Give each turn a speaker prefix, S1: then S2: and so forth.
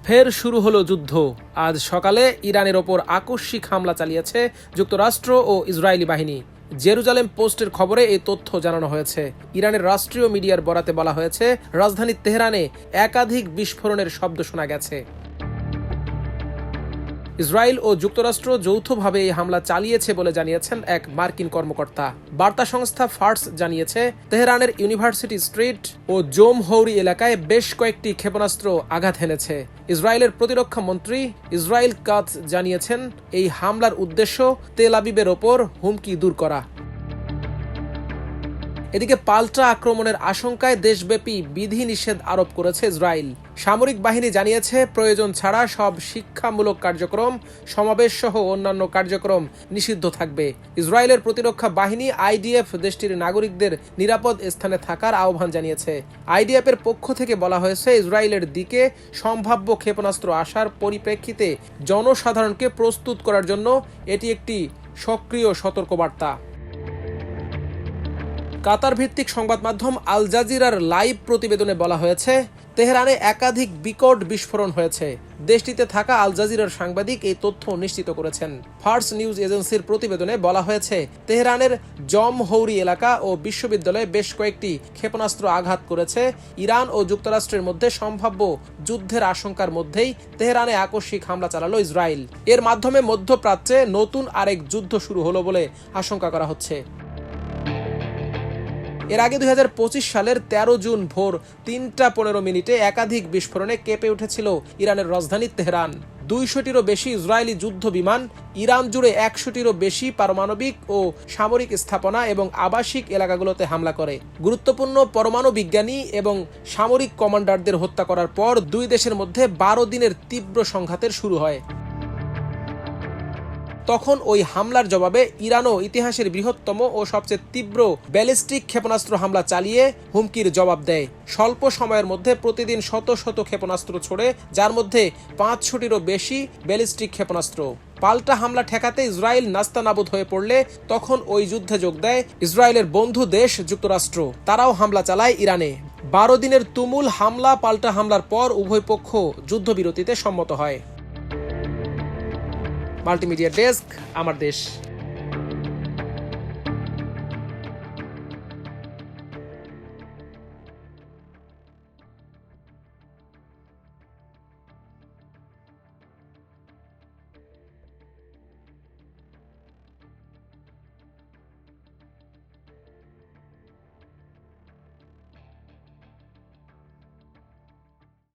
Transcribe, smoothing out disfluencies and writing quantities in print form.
S1: ফের শুরু হলো যুদ্ধ। আজ সকালে ইরানের ওপর আকস্মিক হামলা চালিয়েছে যুক্তরাষ্ট্র ও ইসরায়েলি বাহিনী। জেরুজালেম পোস্টের খবরে এই তথ্য জানানো হয়েছে। ইরানের রাষ্ট্রীয় মিডিয়ার বরাতে বলা হয়েছে, রাজধানী তেহরানে একাধিক বিস্ফোরণের শব্দ শোনা গেছে। ইসরায়েল ও যুক্তরাষ্ট্র যৌথভাবে এই হামলা চালিয়েছে বলে জানিয়েছেন এক মার্কিন কর্মকর্তা। বার্তা সংস্থা ফার্স জানিয়েছে, তেহরানের ইউনিভার্সিটি স্ট্রিট ও জোমহৌরি এলাকায় বেশ কয়েকটি ক্ষেপণাস্ত্র আঘাত হেনেছে। ইসরায়েলের প্রতিরক্ষা মন্ত্রী ইসরায়েল কাতজ জানিয়েছেন, এই হামলার উদ্দেশ্য তেল আবিবের ওপর হুমকি দূর করা। এদিকে পাল্টা আক্রমণের আশঙ্কায় দেশব্যাপী বিধিনিষেধ আরোপ করেছে ইসরায়েল। সামরিক বাহিনী জানিয়েছে, প্রয়োজন ছাড়া সব শিক্ষামূলক কার্যক্রম, সমাবেশ সহ অন্যান্য কার্যক্রম নিষিদ্ধ থাকবে। ইসরায়েলের প্রতিরক্ষা বাহিনী আইডিএফ দেশটির নাগরিকদের নিরাপদ স্থানে থাকার আহ্বান জানিয়েছে। আইডিএফের পক্ষ থেকে বলা হয়েছে, ইসরায়েলের দিকে সম্ভাব্য ক্ষেপণাস্ত্র আসার পরিপ্রেক্ষিতে জনসাধারণকে প্রস্তুত করার জন্য এটি একটি সক্রিয় সতর্কবার্তা। কাতার ভিত্তিক সংবাদ মাধ্যম আল জাজিরার লাইভ প্রতিবেদনে বলা হয়েছে, তেহরানে একাধিক বিকট বিস্ফোরণ হয়েছে। দেশটিতে থাকা আল জাজিরার সাংবাদিক এই তথ্য নিশ্চিত করেছেন। ফার্স নিউজ এজেন্সির প্রতিবেদনে বলা হয়েছে, তেহরানের জমহৌরি এলাকা ও বিশ্ববিদ্যালয়ে বেশ কয়েকটি ক্ষেপণাস্ত্র আঘাত করেছে। ইরান ও যুক্তরাষ্ট্রের মধ্যে সম্ভাব্য যুদ্ধের আশঙ্কার মধ্যেই তেহরানে আকস্মিক হামলা চালালো ইসরায়েল। এর মাধ্যমে মধ্যপ্রাচ্যে নতুন আরেক যুদ্ধ শুরু হলো বলে আশঙ্কা করা হচ্ছে। এর আগে 2025 সালের 13 জুন ভোর 3:15 একাধিক বিস্ফোরণে কেঁপে উঠেছিল ইরানের রাজধানী তেহরান। 200টিরও বেশি ইসরায়েলি যুদ্ধ বিমান ইরান জুড়ে 100টিরও বেশি পারমাণবিক ও সামরিক স্থাপনা এবং আবাসিক এলাকাগুলোতে হামলা করে। গুরুত্বপূর্ণ পরমাণু বিজ্ঞানী এবং সামরিক কমান্ডারদের হত্যা করার পর দুই দেশের মধ্যে 12 দিনের তীব্র সংঘাতের শুরু হয়। তখন ওই হামলার জবাবে ইরানও ইতিহাসের বৃহত্তম ও সবচেয়ে তীব্র ব্যালিস্টিক ক্ষেপণাস্ত্র হামলা চালিয়ে হুমকির জবাব দেয়। স্বল্প সময়ের মধ্যে প্রতিদিন শত শত ক্ষেপণাস্ত্র ছোড়ে, যার মধ্যে 500টিরও বেশি ব্যালিস্টিক ক্ষেপণাস্ত্র। পাল্টা হামলা ঠেকাতে ইসরায়েল নাস্তানাবুদ হয়ে পড়লে তখন ওই যুদ্ধে যোগ দেয় ইসরায়েলের বন্ধু দেশ যুক্তরাষ্ট্র। তারাও হামলা চালায় ইরানে। 12 দিনের তুমুল হামলা পাল্টা হামলার পর উভয় পক্ষ যুদ্ধবিরতিতে সম্মত হয়। মাল্টিমিডিয়া ডেস্ক, আমার দেশ।